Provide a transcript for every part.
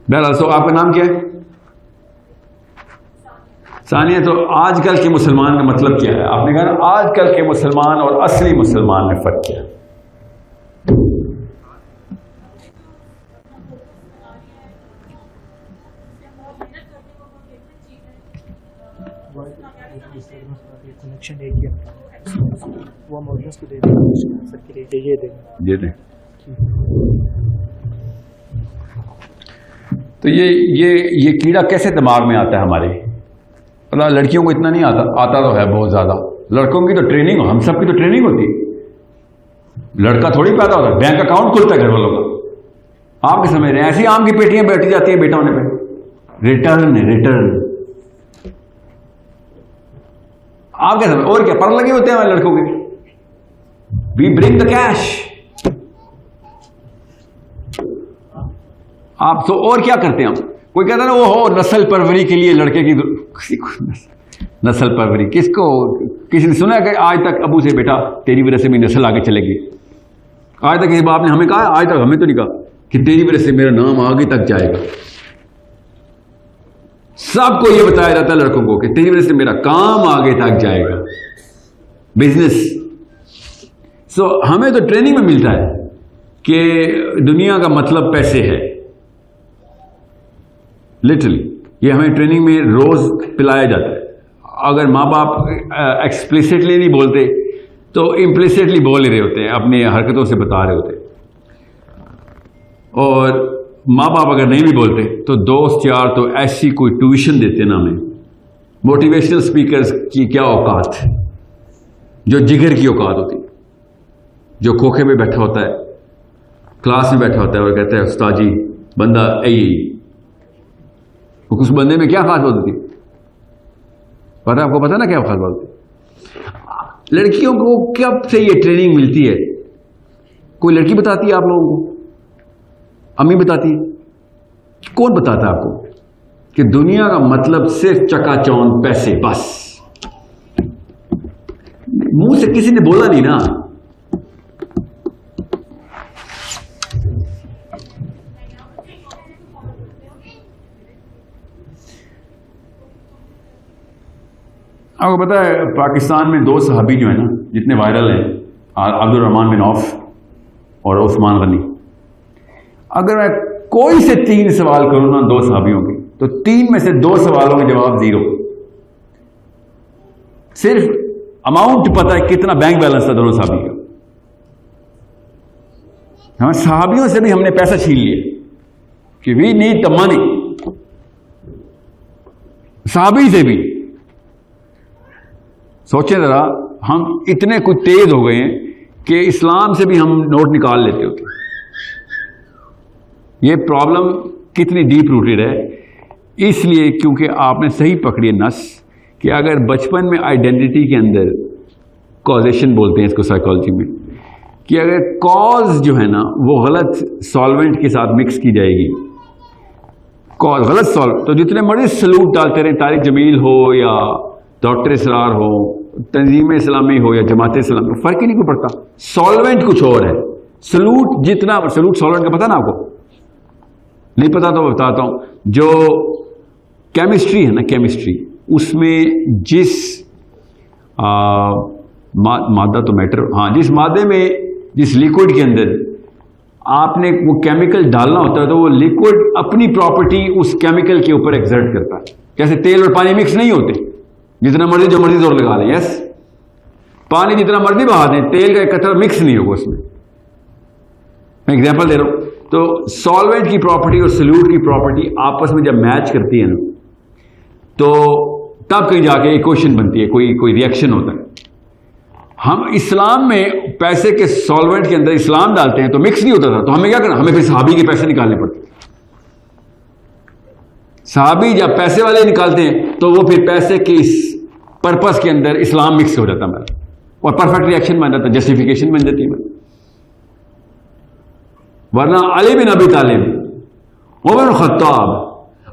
بہرحال سو آپ کا نام کیا ہے؟ ثانیہ. تو آج کل کے مسلمان کا مطلب کیا ہے؟ آپ نے کہا آج کل کے مسلمان اور اصلی مسلمان میں فرق کیا ہے؟ کنیکشن ایک ہی وہ ہم آڈینس کو دے دیں یہ دیں. تو یہ کیڑا کیسے دماغ میں آتا ہے ہمارے؟ اللہ لڑکیوں کو اتنا نہیں آتا تو ہے بہت زیادہ. لڑکوں کی تو ٹریننگ ہو، ہم سب کی تو ٹریننگ ہوتی ہے. لڑکا تھوڑی پیدا ہوتا ہے، بینک اکاؤنٹ کھلتا ہے گھر والوں کا. آپ کے سمجھ رہے ہیں ایسی آم کی پیٹیاں بیٹھی جاتی ہیں بیٹا ہونے پہ. ریٹرن آپ کیا سمجھ؟ اور کیا پر لگے ہوتے ہیں ہمارے لڑکوں کے. وی برنگ دا کیش. آپ تو اور کیا کرتے ہیں؟ ہم کوئی کہتا ہے نا وہ ہو نسل پروری کے لیے لڑکے کی نسل پروری. کس کو کسی نے سنا کہ آج تک ابو سے بیٹا تیری وجہ سے میری نسل آگے چلے گی؟ آج تک کسی باپ نے ہمیں کہا؟ آج تک ہمیں تو نہیں کہا کہ تیری وجہ سے میرا نام آگے تک جائے گا. سب کو یہ بتایا جاتا ہے لڑکوں کو کہ تیری وجہ سے میرا کام آگے تک جائے گا، بزنس. سو ہمیں تو ٹریننگ میں ملتا ہے کہ دنیا کا مطلب پیسے ہے. لٹرلی یہ ہمیں ٹریننگ میں روز پلایا جاتا ہے. اگر ماں باپ ایکسپلیسٹلی نہیں بولتے تو امپلیسٹلی بول ہی رہے ہوتے ہیں، اپنی حرکتوں سے بتا رہے ہوتے ہیں. اور ماں باپ اگر نہیں بھی بولتے تو دوست یار تو ایسی کوئی ٹیوشن دیتے نا ہمیں. موٹیویشنل اسپیکرز کی کیا اوقات، جو جگر کی اوقات ہوتی، جو کھوکھے میں بیٹھا ہوتا ہے، کلاس میں بیٹھا ہوتا ہے اور کہتا ہے استاد جی بندہ اس بندے میں کیا خاص بات ہوتی؟ پتہ آپ کو پتہ نا کیا خاص بات ہوتی؟ لڑکیوں کو کب سے یہ ٹریننگ ملتی ہے؟ کوئی لڑکی بتاتی ہے آپ لوگوں کو؟ امی بتاتی ہے؟ کون بتاتا ہے آپ کو کہ دنیا کا مطلب صرف چکا چوند پیسے بس؟ منہ سے کسی نے بولا نہیں نا. آپ کو پتا ہے پاکستان میں 2 صحابی جو ہیں نا جتنے وائرل ہیں، عبد الرحمن بن عوف اور عثمان غنی. اگر میں کوئی سے 3 سوال کروں نا 2 صحابیوں کے، تو 3 میں سے 2 سوالوں کے جواب 0. صرف اماؤنٹ پتا ہے کتنا بینک بیلنس تھا دونوں صحابی کا. ہمیں صحابیوں سے بھی ہم نے پیسہ چھین لیا کہ وی نیڈ دا منی. صحابی سے بھی سوچیں ذرا، ہم اتنے کچھ تیز ہو گئے ہیں کہ اسلام سے بھی ہم نوٹ نکال لیتے ہوتے. یہ پرابلم کتنی ڈیپ روٹیڈ ہے؟ اس لیے کیونکہ آپ نے صحیح پکڑی نس کہ اگر بچپن میں آئیڈینٹی کے اندر کازیشن بولتے ہیں اس کو سائیکالوجی میں، کہ اگر کاز جو ہے نا وہ غلط سالوینٹ کے ساتھ مکس کی جائے گی، کاز غلط تو جتنے مرضی سلوٹ ڈالتے رہے، طارق جمیل ہو یا ڈاکٹر اسرار ہو، تنظیم اسلامی ہو یا جماعت اسلامی، فرق ہی نہیں کو پڑتا. سالوینٹ کچھ اور ہے. سلوٹ جتنا سلوٹ سالوینٹ کا پتہ نا آپ کو؟ نہیں پتا تو بتاتا ہوں. جو کیمسٹری ہے نا، کیمسٹری، اس میں جس مادہ تو میٹر، ہاں، جس مادے میں جس لیکوڈ کے اندر آپ نے وہ کیمیکل ڈالنا ہوتا ہے تو وہ لیکوڈ اپنی پراپرٹی اس کیمیکل کے اوپر ایگزرٹ کرتا ہے. جیسے تیل اور پانی مکس نہیں ہوتے، جتنا مرضی جو مرضی زور لگا لیں. یس، پانی جتنا مرضی بہا دیں، تیل کا ایک قطرہ مکس نہیں ہوگا اس میں. میں ایگزامپل دے رہا ہوں. تو سالوینٹ کی پراپرٹی اور سلوٹ کی پراپرٹی آپس میں جب میچ کرتی ہے نا، تو تب کہیں جا کے ایکویشن بنتی ہے، کوئی ریئیکشن ہوتا ہے. ہم اسلام میں پیسے کے سالوینٹ کے اندر اسلام ڈالتے ہیں تو مکس نہیں ہوتا تھا. تو ہمیں کیا کرنا؟ ہمیں پھر صحابی کے پیسے نکالنے پڑتے. صحابی جب پیسے والے نکالتے ہیں تو وہ پھر پیسے کے اس پرپس کے اندر اسلام مکس ہو جاتا ہے ہمارا، اور پرفیکٹ ریئیکشن بن جاتا ہے، جسٹیفیکیشن بن جاتی ہے. ورنہ علی بن ابی طالب، عمر بن خطاب،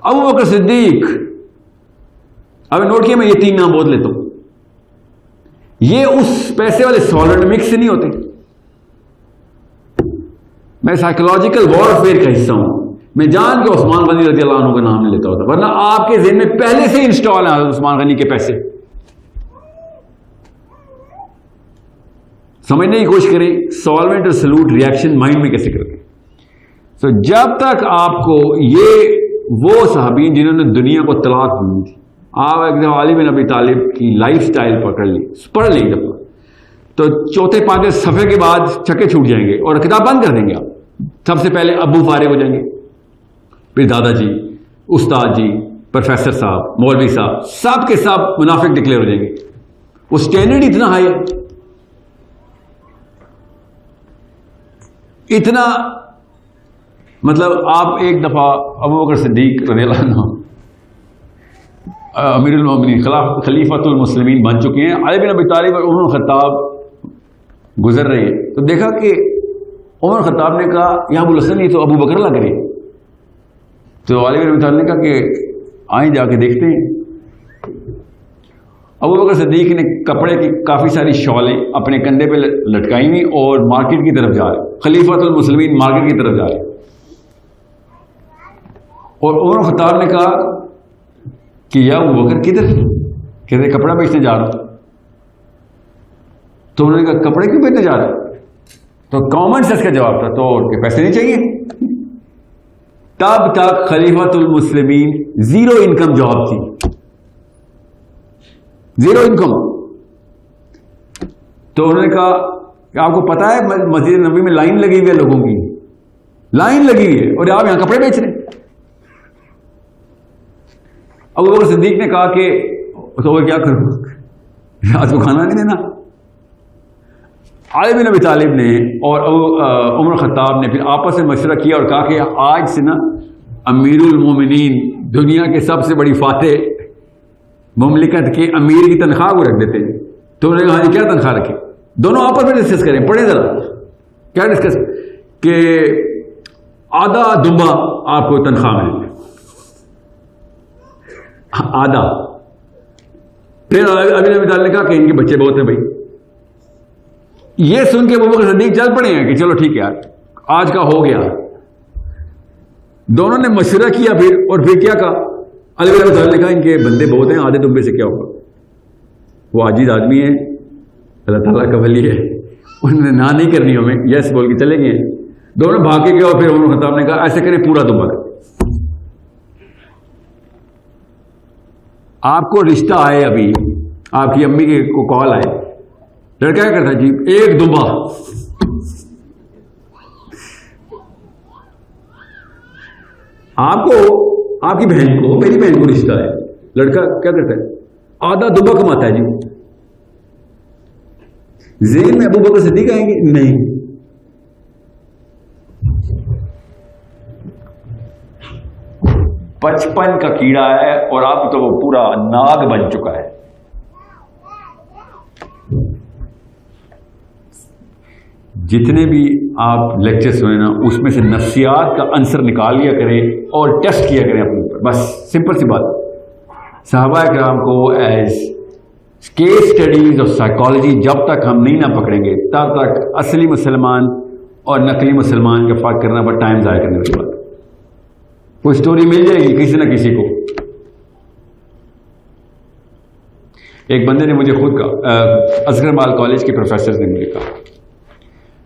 ابو بکر صدیق، اب نوٹ کیا میں یہ 3 نام بول لیتا ہوں، یہ اس پیسے والے سالوینٹ مکس نہیں ہوتے. میں سائیکولوجیکل وارفیئر کا حصہ ہوں میں جان کے عثمان غنی رضی اللہ عنہ کا نام نہیں لیتا ہوتا، ورنہ آپ کے ذہن میں پہلے سے انسٹال ہیں عثمان غنی کے پیسے. سمجھنے کی کوشش کریں سالوینٹ اور سلوٹ ریئیکشن مائنڈ میں کیسے کرتے ہیں. تو جب تک آپ کو یہ وہ صحابین جنہوں نے دنیا کو طلاق دی تھی، آپ ایک دفعہ علی بن ابی طالب کی لائف سٹائل پکڑ لی، پڑھ لی دفعہ، تو چوتھے پانچویں صفحے کے بعد چکے چھوٹ جائیں گے اور کتاب بند کر دیں گے. آپ سب سے پہلے ابو فارغ ہو جائیں گے، پھر دادا جی، استاد جی، پروفیسر صاحب، مولوی صاحب، سب کے سب منافق ڈکلیئر ہو جائیں گے. وہ اسٹینڈرڈ اتنا ہائی ہے، اتنا مطلب آپ ایک دفعہ ابو بکر صدیق رضی اللہ عنہ امیر المومنین خلیفۃ المسلمین بن چکے ہیں، علی بن ابی طالب اور عمر خطاب گزر رہے ہیں، تو دیکھا کہ عمر خطاب نے کہا یا ابو الحسن یہ تو ابو بکر لگ رہے ہیں. تو علی بن ابی طالب نے کہا کہ آئیں جا کے دیکھتے ہیں. ابو بکر صدیق نے کپڑے کی کافی ساری شالیں اپنے کندھے پہ لٹکائی ہوئی اور مارکیٹ کی طرف جا رہے، خلیفۃ المسلمین مارکیٹ کی طرف جا رہے. اور عمر خطاب نے کہا کہ یا ابو بکر کدھر؟ کہتے کپڑا بیچنے جا رہا ہوں. تو انہوں نے کہا کپڑے کیوں بیچنے جا رہے ہیں؟ تو کامن سینس کا جواب تھا، تو ان کے پیسے نہیں چاہیے. تب تک خلیفۃ المسلمین زیرو انکم جاب تھی، زیرو انکم. تو انہوں نے کہا کہ آپ کو پتا ہے مسجد نبوی میں لائن لگی ہوئی ہے، لوگوں کی لائن لگی ہوئی ہے اور آپ یہاں کپڑے بیچ رہے ہیں. ابو بکر صدیق نے کہا کہ تو کیا کروں، رات کو کھانا نہیں دینا. علی بن ابی طالب نے اور عمر خطاب نے پھر آپس میں مشورہ کیا اور کہا کہ آج سے نا امیر المومنین دنیا کے سب سے بڑی فاتح مملکت کے امیر کی تنخواہ کو رکھ دیتے ہیں. تو انہوں نے کہا کیا تنخواہ رکھے؟ دونوں آپس میں ڈسکس کریں، پڑھیں ذرا کیا ڈسکس کہ آدھا دمبا آپ کو تنخواہ ملے، آدھا. پھر ابھی نبی تعالیٰ نے کہا کہ ان کے بچے بہت ہیں بھائی. یہ سن کے ابو بکر صدیق چل پڑے ہیں کہ چلو ٹھیک ہے یار آج کا ہو گیا. دونوں نے مشورہ کیا پھر، اور پھر کیا کہا، علی بن ابی طالب نے کہا ان کے بندے بہت ہیں، آدھے دمبے سے کیا ہوگا، وہ عاجز آدمی ہے، اللہ تعالیٰ کا ولی ہے، انہوں نے نہ نہیں کرنی ہمیں، یس بول کے چلے گئے. دونوں بھاگ کے گئے اور پھر عمر خطاب نے کہا ایسے کریں پورا دمبا کر. آپ کو رشتہ آئے، ابھی آپ کی امی کے کو کال آئے، لڑکا کیا کرتا جی ایک دمبا. آپ کو، آپ کی بہن کو، میری بہن کو رشتہ ہے، لڑکا کیا کرتا ہے آدھا دمبا کماتا ہے جی. ذہن میں ابو بکر صدیق آئیں گے؟ نہیں. بچپن کا کیڑا ہے اور اب تو وہ پورا ناگ بن چکا ہے. جتنے بھی آپ لیکچر سنیں نا اس میں سے نفسیات کا عنصر نکال لیا کریں اور ٹیسٹ کیا کریں اپنے اوپر، بس سمپل سی بات. صحابہ کرام کو as case studies of psychology جب تک ہم نہیں نہ پکڑیں گے تب تک اصلی مسلمان اور نقلی مسلمان کا فرق کرنا پر ٹائم ضائع کرنے کے بعد کوئی اسٹوری مل جائے گی کسی نہ کسی کو. ایک بندے نے مجھے خود کہا، اصغر مال کالج کے پروفیسر نے مجھے کہا،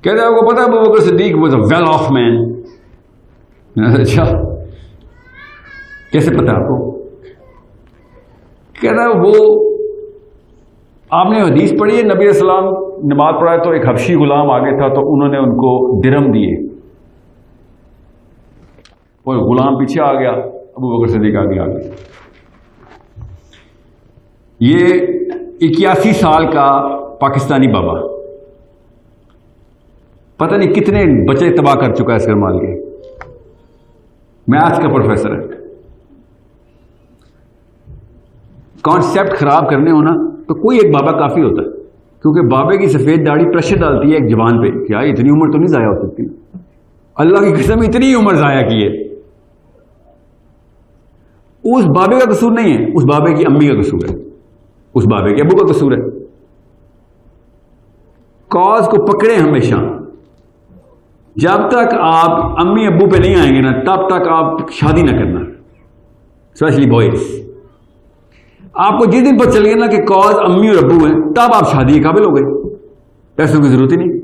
کہتے ہیں آپ کو پتا ہے ابو بکر صدیق واز اے ویل آف مین. اچھا کیسے پتا آپ کو؟ کہتا ہے وہ آپ نے حدیث پڑھی ہے، نبی علیہ السلام نماز پڑھائے تو ایک حبشی غلام آگے تھا تو انہوں نے ان کو درہم دیے اور غلام پیچھے آ گیا، ابو بکر صدیق آگے آ گیا. یہ 81 سال کا پاکستانی بابا پتہ نہیں کتنے بچے تباہ کر چکا ہے اصغر مال کے، میتھس کا پروفیسر ہے. کانسیپٹ خراب کرنے ہونا تو کوئی ایک بابا کافی ہوتا ہے، کیونکہ بابے کی سفید داڑھی پریشر ڈالتی ہے ایک جوان پہ، کیا اتنی عمر تو نہیں ضائع ہو سکتی، اللہ کی قسم اتنی عمر ضائع کی ہے. اس بابے کا قصور نہیں ہے، اس بابے کی امی کا قصور ہے، اس بابے کے ابو کا قصور ہے. کاز کو پکڑے ہمیشہ، جب تک آپ امی ابو پہ نہیں آئیں گے نا تب تک آپ شادی نہ کرنا، اسپیشلی بوائز. آپ کو جس دن پتہ چل گیا نا کہ کاز امی اور ابو ہیں تب آپ شادی کے قابل ہو گئے، پیسوں کی ضرورت ہی نہیں.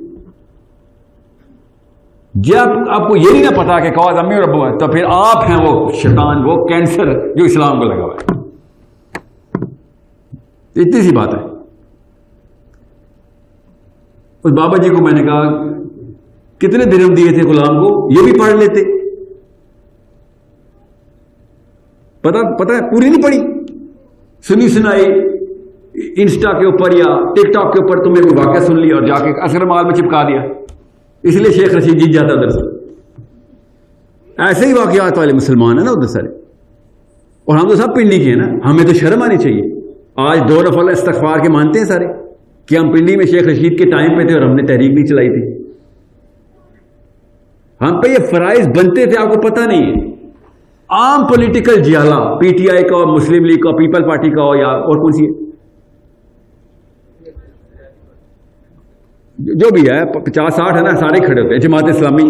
جب آپ کو یہ نہیں نہ پتا کہ کاز امی اور ابو ہیں تو پھر آپ ہیں وہ شیطان، وہ کینسر جو اسلام کو لگا ہوا ہے. اتنی سی بات ہے. اس بابا جی کو میں نے کہا کتنے درہم دیے تھے غلام کو، یہ بھی پڑھ لیتے. پتا ہے پوری نہیں پڑھی، سنی سنائی انسٹا کے اوپر یا ٹک ٹاک کے اوپر تمہیں کوئی واقعہ سن لیا اور جا کے اثر مال میں چپکا دیا، اس لیے شیخ رشید جیت جاتا ادھر سے. ایسے ہی واقعات والے مسلمان ہیں نا ادھر سارے. اور ہم تو سب پنڈی کے ہیں نا، ہمیں تو شرم آنی چاہیے. آج 2 نفل استغفار کے مانتے ہیں سارے کہ ہم پنڈی میں شیخ رشید کے ٹائم پہ تھے اور ہم نے تحریک نہیں چلائی تھی. ہم پہ یہ فرائض بنتے تھے، آپ کو پتہ نہیں ہے. عام پولیٹیکل جیالا پی ٹی آئی کا، مسلم لیگ کا، پیپل پارٹی کا ہو یا اور کون سی جو بھی ہے 50-60 ہے نا، سارے کھڑے ہوتے ہیں. جماعت اسلامی،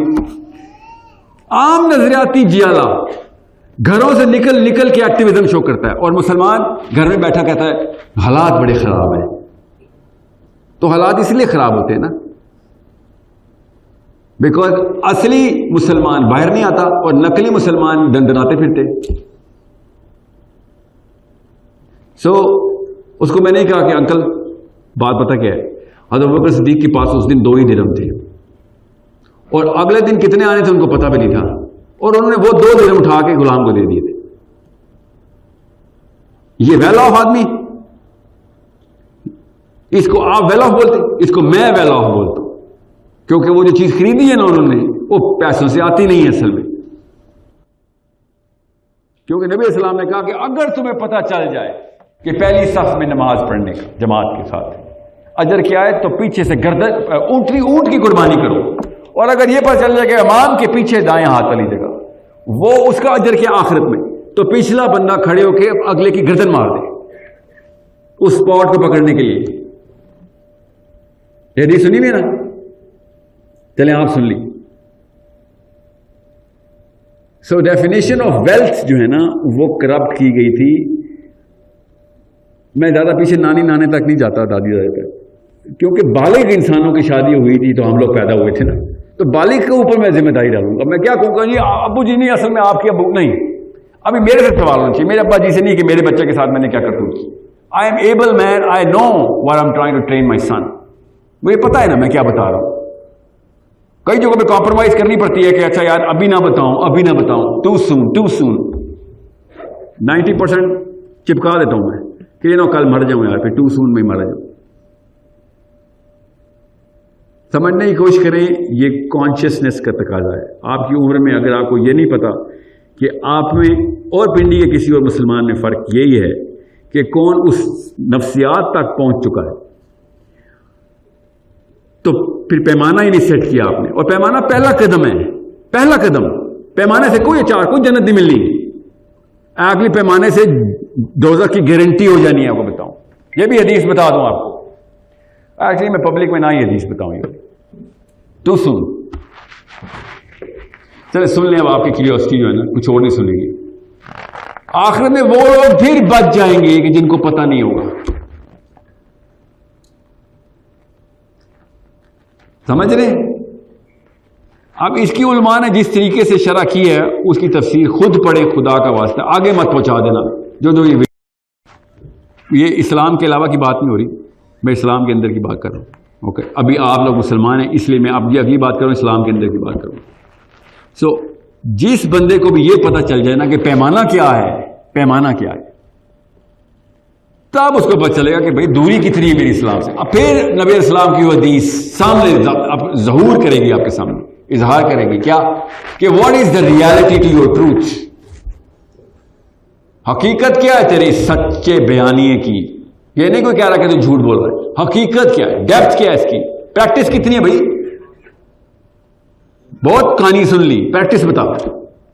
عام نظریاتی جیالا گھروں سے نکل کے ایکٹیویزم شو کرتا ہے، اور مسلمان گھر میں بیٹھا کہتا ہے حالات بڑے خراب ہیں. تو حالات اس لیے خراب ہوتے ہیں نا بیکاز اصلی مسلمان باہر نہیں آتا اور نقلی مسلمان دندناتے پھرتے. اس کو میں نے کہا کہ انکل بات پتہ کیا ہے، حضرت ابوبکر صدیق کے پاس اس دن 2 ہی درہم تھے اور اگلے دن کتنے آنے تھے ان کو پتہ بھی نہیں تھا، اور انہوں نے وہ 2 درہم اٹھا کے غلام کو دے دیے تھے. یہ ویل آف آدمی، اس کو آپ ویل آف بولتے، اس کو میں ویل آف بولتا ہوں، کیونکہ وہ جو چیز خریدی ہے نا انہوں نے وہ پیسوں سے آتی نہیں ہے اصل میں. کیونکہ نبی اسلام نے کہا کہ اگر تمہیں پتہ چل جائے کہ پہلی صف میں نماز پڑھنے کا جماعت کے ساتھ اجر کیا ہے تو پیچھے سے گردن اونٹ کی قربانی کرو، اور اگر یہ پتہ چل جائے کہ امام کے پیچھے دائیں ہاتھ والی جگہ وہ اس کا اجر کیا آخرت میں، تو پچھلا بندہ کھڑے ہو کے اگلے کی گردن مار دے اس اسپاٹ کو پکڑنے کے لیے. یہ حدیث سنی ہوئی نا، چلیں آپ سن لی. سو ڈیفینیشن آف ویلتھ جو ہے نا وہ کرپٹ کی گئی تھی. میں زیادہ پیچھے نانی نانے تک نہیں جاتا، دادی دادے تک، کیونکہ بالغ انسانوں کی شادی ہوئی تھی تو ہم لوگ پیدا ہوئے تھے نا، تو بالغ کے اوپر میں ذمہ داری ڈالوں گا. میں کیا کہوں گا جی ابو جی نہیں، اصل میں آپ کے ابو نہیں، ابھی میرے سے سوال ہونا چاہیے، میرے ابا جی سے نہیں کہ میرے بچے کے ساتھ میں نے کیا کرتا ہوں. I am able man, I know what I am trying to train my son. مجھے پتا ہے نا میں کیا بتا رہا ہوں. کئی جگہوں پہ کمپرومائز کرنی پڑتی ہے کہ اچھا یار ابھی نہ بتاؤں، ٹو سون. 90% چپکا دیتا ہوں میں کہ کل مر جاؤں یار، پھر ٹو سون میں مر جاؤں. سمجھنے کی کوشش کریں، یہ کانشیسنیس کا تقاضا ہے. آپ کی عمر میں اگر آپ کو یہ نہیں پتا کہ آپ میں اور پنڈی کے کسی اور مسلمان میں فرق یہی ہے کہ کون اس نفسیات تک پہنچ چکا ہے، تو پھر پیمانہ ہی نہیں سیٹ کیا آپ نے. اور پیمانہ پہلا قدم ہے، پہلا قدم. پیمانے سے کوئی جنت نہیں ملنی. اگلی پیمانے سے دوزخ کی گارنٹی ہو جانی ہے. آپ کو بتاؤں، یہ بھی حدیث بتا دوں آپ کو. ایکچولی میں پبلک میں نہ ہی حدیث بتاؤں، یہ تو سن. چلے سن لیں اب، آپ کی کیوریوسٹی جو ہے نا کچھ اور نہیں سنیں گے. آخر میں وہ لوگ پھر بچ جائیں گے کہ جن کو پتہ نہیں ہوگا. سمجھ رہے؟ اب اس کی علماء نے جس طریقے سے شرح کی ہے اس کی تفسیر خود پڑھے، خدا کا واسطہ آگے مت پہنچا دینا. جو یہ اسلام کے علاوہ کی بات نہیں ہو رہی، میں اسلام کے اندر کی بات کر رہا ہوں. اوکے، ابھی آپ لوگ مسلمان ہیں اس لیے میں اب یہ اگلی بات کروں، اسلام کے اندر کی بات کروں. سو جس بندے کو بھی یہ پتہ چل جائے نا کہ پیمانہ کیا ہے، تب اس کو پتہ چلے گا کہ بھائی دوری کتنی ہے میری اسلام سے. اب پھر نبی اسلام کی وہ حدیث سامنے ظہور کرے گی، آپ کے سامنے اظہار کرے گی کیا کہ what is the reality to your truth. حقیقت کیا ہے تیری سچے بیانیے کی. یہ نہیں کوئی کہہ رہا کہ تو جھوٹ بول رہا ہے. حقیقت کیا ہے، ڈیپتھ کیا ہے اس کی، پریکٹس کتنی ہے بھائی. بہت کہانی سن لی، پریکٹس بتا.